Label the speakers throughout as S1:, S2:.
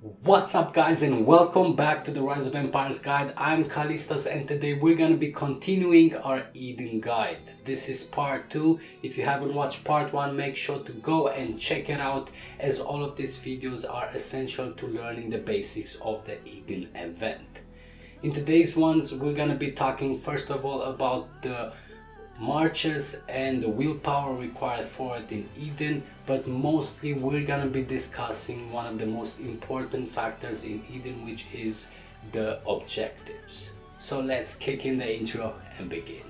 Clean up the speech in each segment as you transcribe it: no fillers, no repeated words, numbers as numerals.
S1: What's up guys, and welcome back to the Rise of Empires guide. I'm Kalistas and today we're going to be continuing our Eden guide. This is part 2. If you haven't watched part 1, make sure to go and check it out, as all of these videos are essential to learning the basics of the Eden event. In today's ones we're going to be talking first of all about the marches and the willpower required for it in Eden, but mostly we're gonna be discussing one of the most important factors in Eden, which is the objectives. So let's kick in the intro and begin.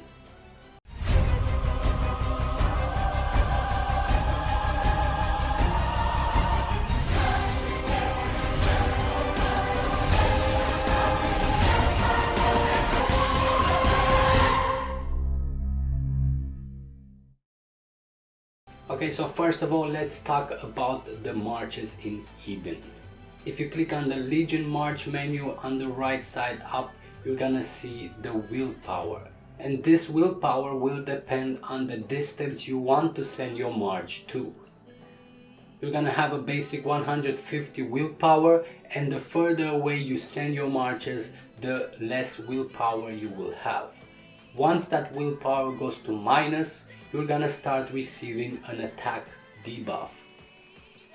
S1: Okay, so first of all, let's talk about the marches in Eden. If you click on the Legion March menu on the right side up, you're gonna see the willpower. And this willpower will depend on the distance you want to send your march to. You're gonna have a basic 150 willpower, and the further away you send your marches, the less willpower you will have. Once that willpower goes to minus, you're gonna start receiving an attack debuff.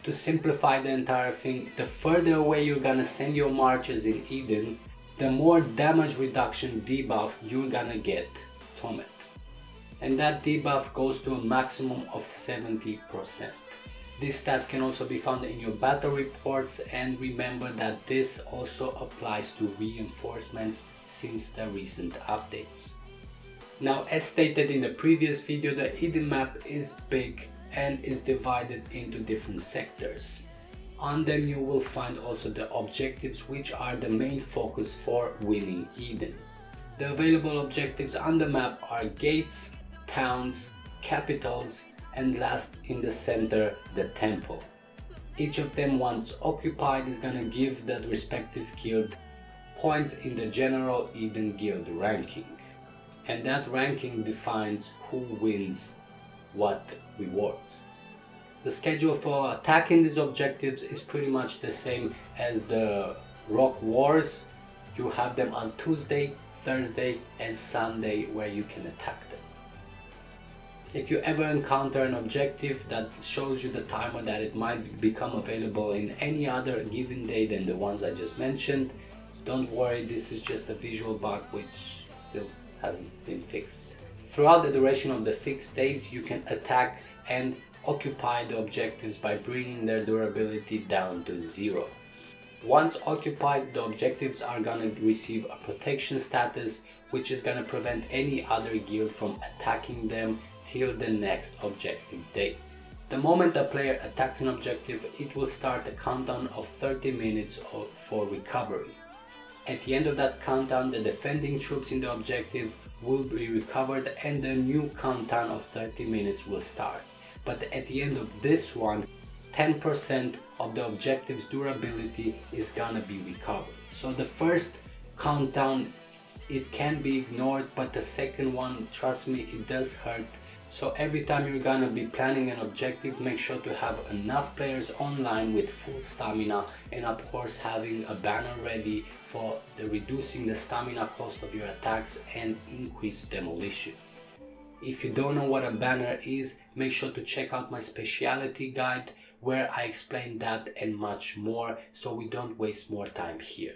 S1: To simplify the entire thing, the further away you're gonna send your marches in Eden, the more damage reduction debuff you're gonna get from it. And that debuff goes to a maximum of 70%. These stats can also be found in your battle reports, and remember that this also applies to reinforcements since the recent updates. Now, as stated in the previous video, the Eden map is big and is divided into different sectors. On them you will find also the objectives, which are the main focus for winning Eden. The available objectives on the map are gates, towns, capitals, and last in the center, the temple. Each of them, once occupied, is gonna give that respective guild points in the general Eden guild ranking. And that ranking defines who wins what rewards. The schedule for attacking these objectives is pretty much the same as the Rock Wars. You have them on Tuesday, Thursday and Sunday where you can attack them. If you ever encounter an objective that shows you the timer that it might become available in any other given day than the ones I just mentioned, don't worry, this is just a visual bug which still hasn't been fixed. Throughout the duration of the fixed days, you can attack and occupy the objectives by bringing their durability down to 0. Once occupied, the objectives are gonna receive a protection status, which is gonna prevent any other guild from attacking them till the next objective day. The moment a player attacks an objective, it will start a countdown of 30 minutes for recovery. At the end of that countdown, the defending troops in the objective will be recovered and the new countdown of 30 minutes will start. But at the end of this one, 10% of the objective's durability is gonna be recovered. So the first countdown, it can be ignored, but the second one, trust me, it does hurt. So every time you're gonna be planning an objective, make sure to have enough players online with full stamina, and of course having a banner ready for reducing the stamina cost of your attacks and increase demolition. If you don't know what a banner is, make sure to check out my specialty guide where I explain that and much more, so we don't waste more time here.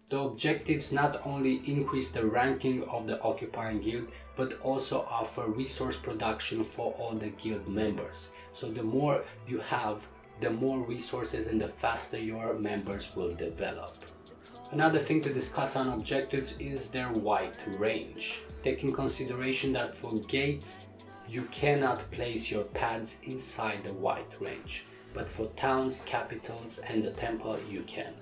S1: The objectives not only increase the ranking of the occupying guild, but also offer resource production for all the guild members. So the more you have, the more resources and the faster your members will develop. Another thing to discuss on objectives is their white range. Take in consideration that for gates, you cannot place your pads inside the white range, but for towns, capitals and the temple you can.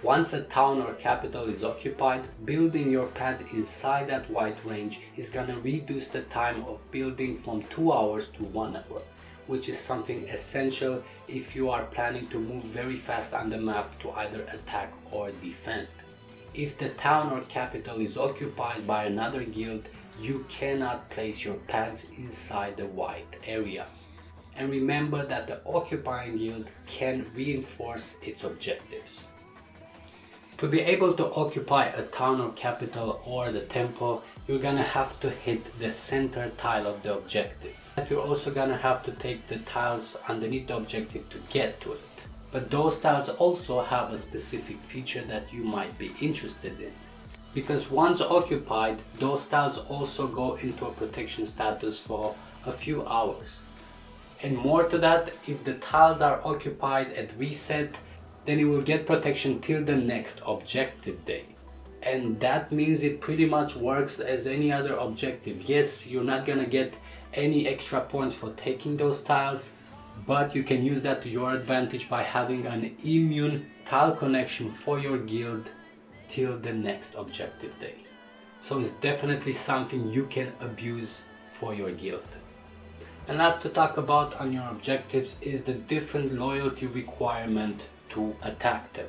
S1: Once a town or capital is occupied, building your pad inside that white range is gonna reduce the time of building from 2 hours to 1 hour, which is something essential if you are planning to move very fast on the map to either attack or defend. If the town or capital is occupied by another guild, you cannot place your pads inside the white area. And remember that the occupying guild can reinforce its objectives. To be able to occupy a town or capital or the temple, you're gonna have to hit the center tile of the objective. You're also gonna have to take the tiles underneath the objective to get to it. But those tiles also have a specific feature that you might be interested in. Because once occupied, those tiles also go into a protection status for a few hours. And more to that, if the tiles are occupied at reset, then it will get protection till the next objective day. And that means it pretty much works as any other objective. Yes, you're not gonna get any extra points for taking those tiles, but you can use that to your advantage by having an immune tile connection for your guild till the next objective day. So it's definitely something you can abuse for your guild. And last to talk about on your objectives is the different loyalty requirement to attack them.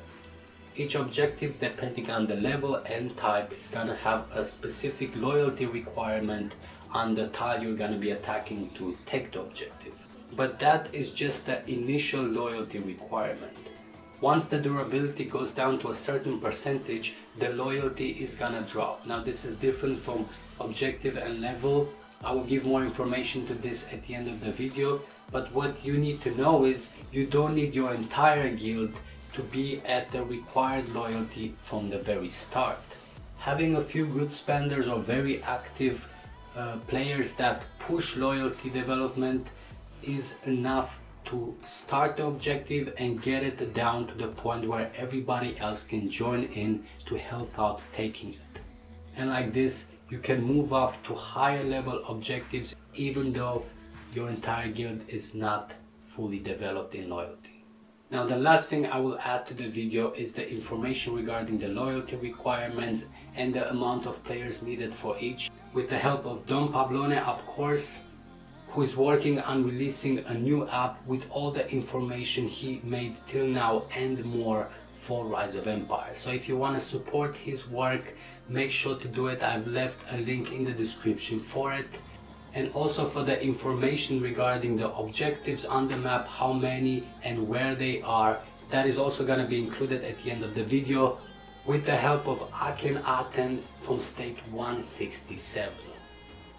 S1: Each objective, depending on the level and type, is gonna have a specific loyalty requirement on the tile you're gonna be attacking to take the objective. But that is just the initial loyalty requirement. Once the durability goes down to a certain percentage, the loyalty is gonna drop. Now this is different from objective and level. I will give more information to this at the end of the video, but what you need to know is you don't need your entire guild to be at the required loyalty from the very start. Having a few good spenders or very active players that push loyalty development is enough to start the objective and get it down to the point where everybody else can join in to help out taking it. And like this, you can move up to higher level objectives even though your entire guild is not fully developed in loyalty. Now the last thing I will add to the video is the information regarding the loyalty requirements and the amount of players needed for each, with the help of Don Pablone, of course, who is working on releasing a new app with all the information he made till now and more for Rise of Empires. So if you want to support his work, make sure to do it. I've left a link in the description for it. And also for the information regarding the objectives on the map, how many and where they are, that is also going to be included at the end of the video with the help of Akhenaten from state 167.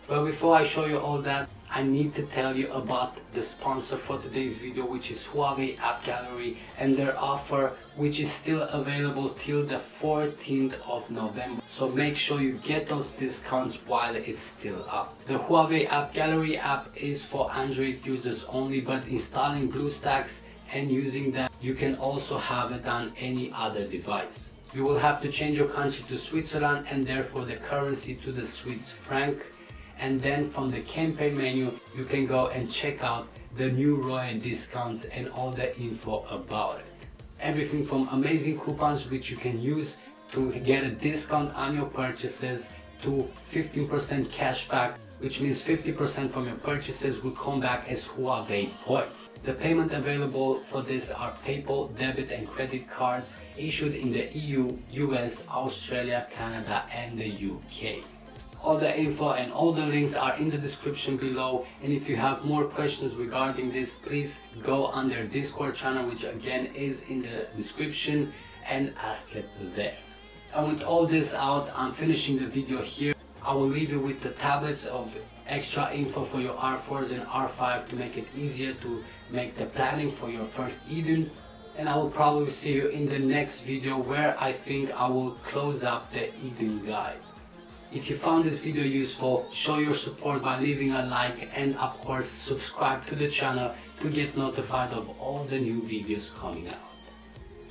S1: But before I show you all that, I need to tell you about the sponsor for today's video, which is Huawei Appgallery, and their offer, which is still available till the 14th of November. So make sure you get those discounts while it's still up. The Huawei Appgallery app is for Android users only, but installing BlueStacks and using that, you can also have it on any other device. You will have to change your country to Switzerland and therefore the currency to the Swiss franc. And then from the campaign menu, you can go and check out the new Royal discounts and all the info about it. Everything from amazing coupons which you can use to get a discount on your purchases to 15% cashback, which means 50% from your purchases will come back as Huawei points. The payment available for this are PayPal, debit and credit cards issued in the EU, US, Australia, Canada and the UK. All the info and all the links are in the description below, and if you have more questions regarding this, please go on their Discord channel, which again is in the description, and ask it there. And with all this out, I'm finishing the video here. I will leave you with the tablets of extra info for your R4s and R5 to make it easier to make the planning for your first Eden. And I will probably see you in the next video where I think I will close up the Eden guide. If you found this video useful, show your support by leaving a like and of course subscribe to the channel to get notified of all the new videos coming out.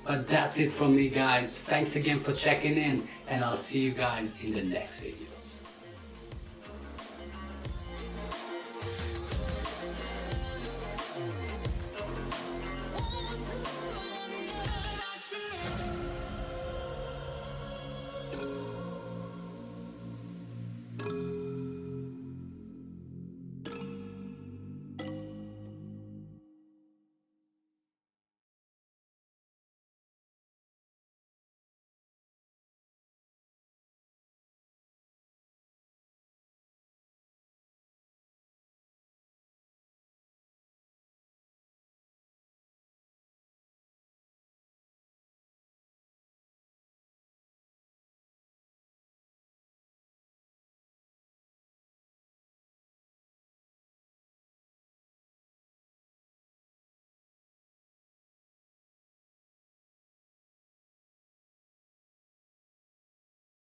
S1: But that's it from me guys, thanks again for checking in and I'll see you guys in the next video.